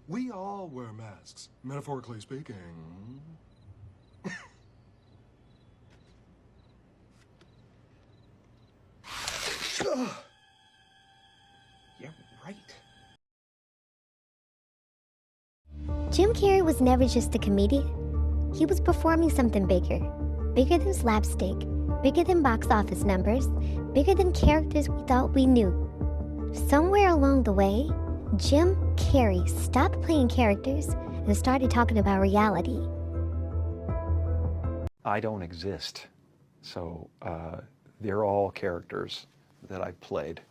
We all wear masks, metaphorically speaking. Yeah, right. Jim Carrey was never just a comedian. He was performing something bigger. Bigger than slapstick, bigger than box office numbers, bigger than characters we thought we knew. Somewhere along the way, Jim Carrey stopped playing characters and started talking about reality. I don't exist, so they're all characters that I've played,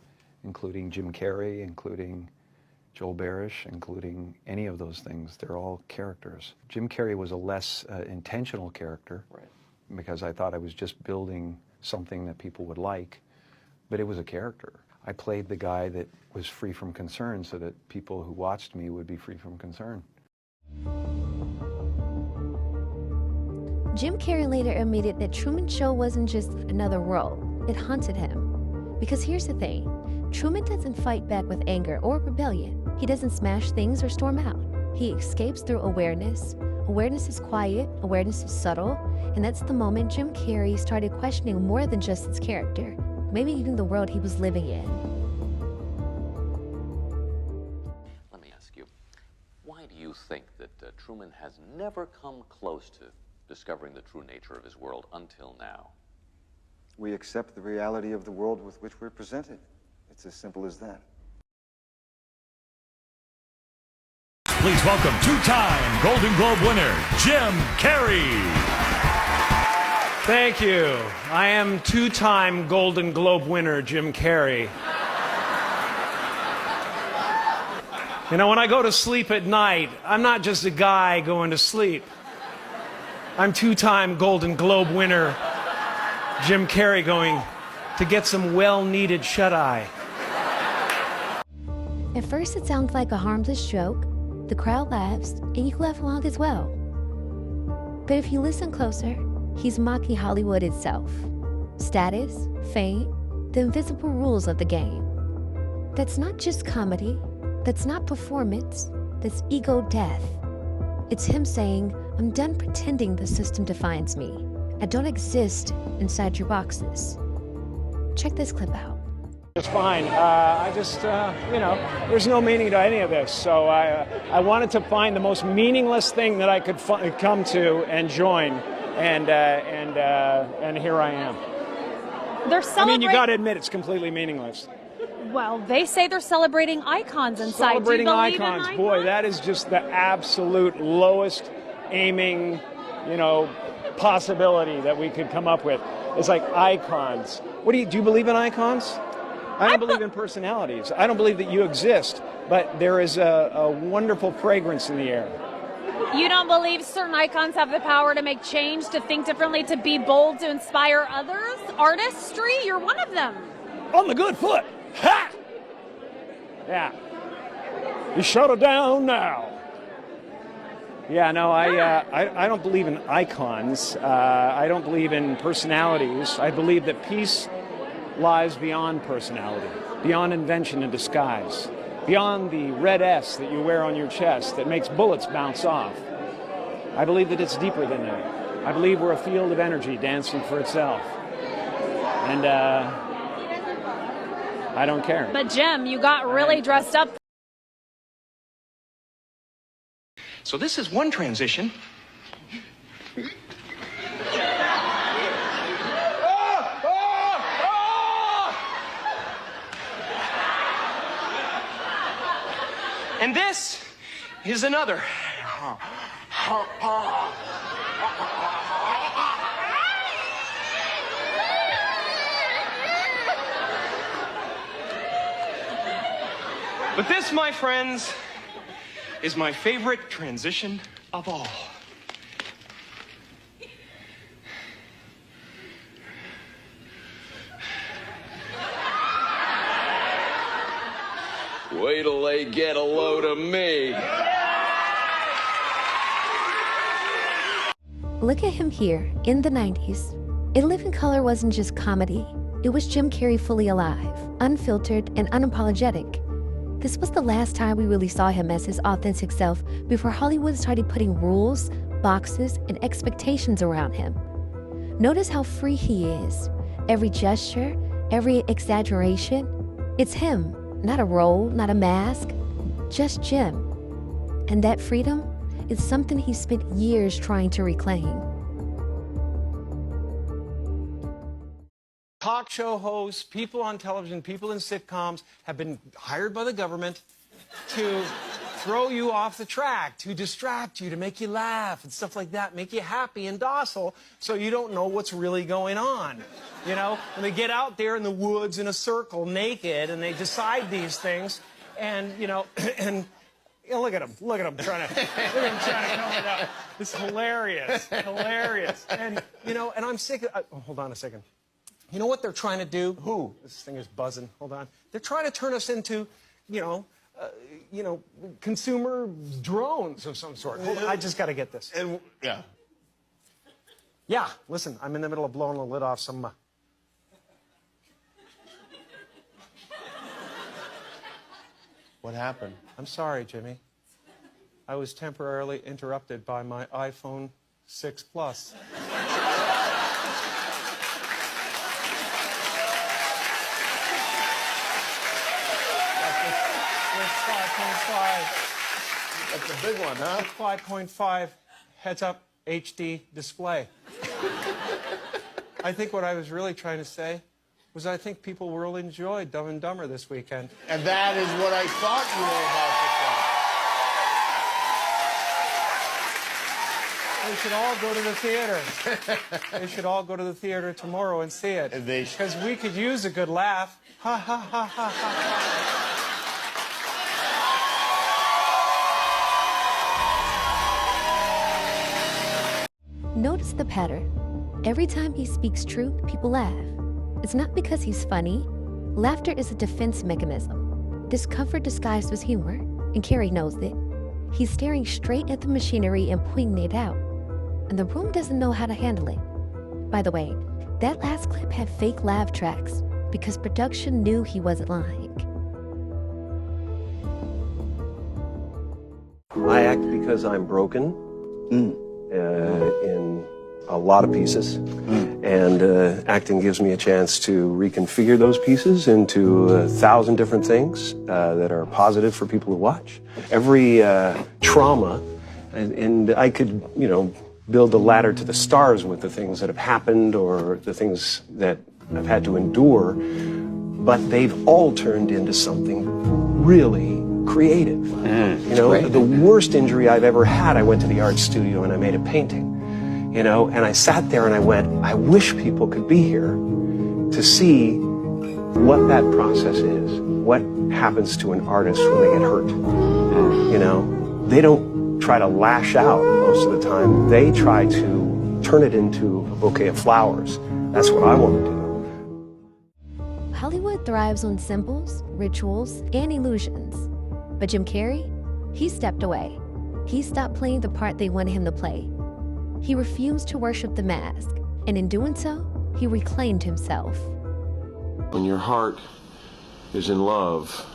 including Jim Carrey, including Joel Barish, including any of those things. They're all characters. Jim Carrey was a less intentional character, right, because I thought I was just building something that people would like, but it was a character. I played the guy that was free from concern so that people who watched me would be free from concern. Jim Carrey later admitted that Truman Show wasn't just another role, it haunted him. Because here's the thing, Truman doesn't fight back with anger or rebellion. He doesn't smash things or storm out. He escapes through awareness. Awareness is quiet, awareness is subtle, and that's the moment Jim Carrey started questioning more than just his character, maybe even the world he was living in. Let me ask you, why do you think that Truman has never come close to discovering the true nature of his world until now? We accept the reality of the world with which we're presented. It's as simple as that. Please welcome two-time Golden Globe winner, Jim Carrey. Thank you. I am two-time Golden Globe winner, Jim Carrey. You know, when I go to sleep at night, I'm not just a guy going to sleep. I'm two-time Golden Globe winner, Jim Carrey, going to get some well-needed shut-eye. At first it sounds like a harmless joke, the crowd laughs, and you laugh along as well. But if you listen closer, he's mocking Hollywood itself. Status, fame, the invisible rules of the game. That's not just comedy, that's not performance, that's ego death. It's him saying, I'm done pretending the system defines me. I don't exist inside your boxes. Check this clip out. It's fine. I just, you know, there's no meaning to any of this. So I wanted to find the most meaningless thing that I could come to and join, and here I am. They're celebrating. I mean, you got to admit, it's completely meaningless. Well, they say they're celebrating icons inside. Celebrating Do you believe icons, in icons? boy, that is just the absolute lowest aiming, you know, possibility that we could come up with. It's like icons. What do you believe in icons? I don't believe in personalities. I don't believe that you exist, but there is a wonderful fragrance in the air. You don't believe certain icons have the power to make change, to think differently, to be bold, to inspire others? Artistry, you're one of them. On the good foot. Ha! Yeah. You shut it down now. Yeah, no, I don't believe in icons. I don't believe in personalities. I believe that peace lies beyond personality, beyond invention and disguise, beyond the red S that you wear on your chest that makes bullets bounce off. I believe that it's deeper than that. I believe we're a field of energy dancing for itself. And I don't care. But Jim, you got really dressed up. So this is one transition. And this is another. But this, my friends, is my favorite transition of all. Wait till they get a load of me. Look at him here, in the 90s. In Living Color wasn't just comedy. It was Jim Carrey fully alive, unfiltered and unapologetic. This was the last time we really saw him as his authentic self before Hollywood started putting rules, boxes, and expectations around him. Notice how free he is. Every gesture, every exaggeration, it's him, not a role, not a mask, just Jim. And that freedom is something he spent years trying to reclaim. Talk show hosts, people on television, people in sitcoms have been hired by the government to throw you off the track, to distract you, to make you laugh and stuff like that, make you happy and docile so you don't know what's really going on. You know, and they get out there in the woods in a circle naked and they decide these things and, you know, and you know, look at him trying to come it up. It's hilarious, hilarious. And, you know, and I'm sick of, hold on a second. You know what they're trying to do? Who? This thing is buzzing. Hold on. They're trying to turn us into, you know, consumer drones of some sort. Hold on. I just got to get this. And, yeah. Yeah, listen, I'm in the middle of blowing the lid off some... What happened? I'm sorry, Jimmy. I was temporarily interrupted by my iPhone 6 Plus. That's a big one, huh? 5.5 heads-up HD display. I think what I was really trying to say was I think people will enjoy Dumb and Dumber this weekend. And that is what I thought you were about to say. They should all go to the theater. They should all go to the theater tomorrow and see it. Because we could use a good laugh. Ha, ha, ha, ha, ha. Notice the pattern. Every time he speaks truth, people laugh. It's not because he's funny. Laughter is a defense mechanism. Discomfort disguised as humor, and Carrey knows it. He's staring straight at the machinery and pointing it out, and the room doesn't know how to handle it. By the way, that last clip had fake laugh tracks because production knew he wasn't lying. I act because I'm broken in a lot of pieces, and acting gives me a chance to reconfigure those pieces into 1,000 different things that are positive for people to watch. Every trauma, and I could, you know, build a ladder to the stars with the things that have happened or the things that I've had to endure, but they've all turned into something really creative. You know, the worst injury I've ever had, I went to the art studio and I made a painting. You know, and I sat there and I went, I wish people could be here to see what that process is, what happens to an artist when they get hurt. You know, they don't try to lash out most of the time. They try to turn it into a bouquet of flowers. That's what I want to do. Hollywood thrives on symbols, rituals, and illusions. But Jim Carrey, he stepped away. He stopped playing the part they wanted him to play. He refused to worship the mask, and in doing so, he reclaimed himself. When your heart is in love,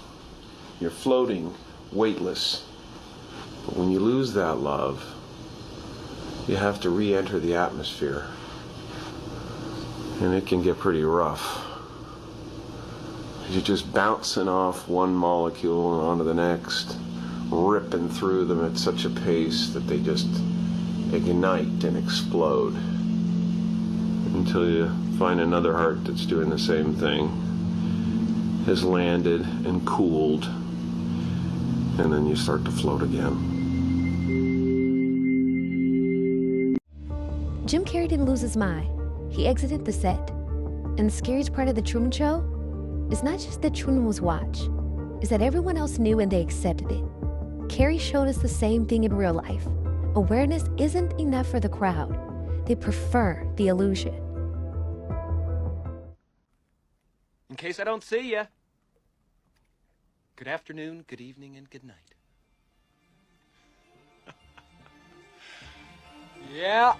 you're floating, weightless. But when you lose that love, you have to re-enter the atmosphere. And it can get pretty rough. You're just bouncing off one molecule and onto the next, ripping through them at such a pace that they just ignite and explode until you find another heart that's doing the same thing, has landed and cooled, and then you start to float again. Jim Carrey didn't lose his mind. He exited the set. And the scariest part of the Truman Show is not just that Truman was watched, it's that everyone else knew and they accepted it. Carrey showed us the same thing in real life. Awareness isn't enough for the crowd. They prefer the illusion. In case I don't see ya, good afternoon, good evening, and good night. Yeah.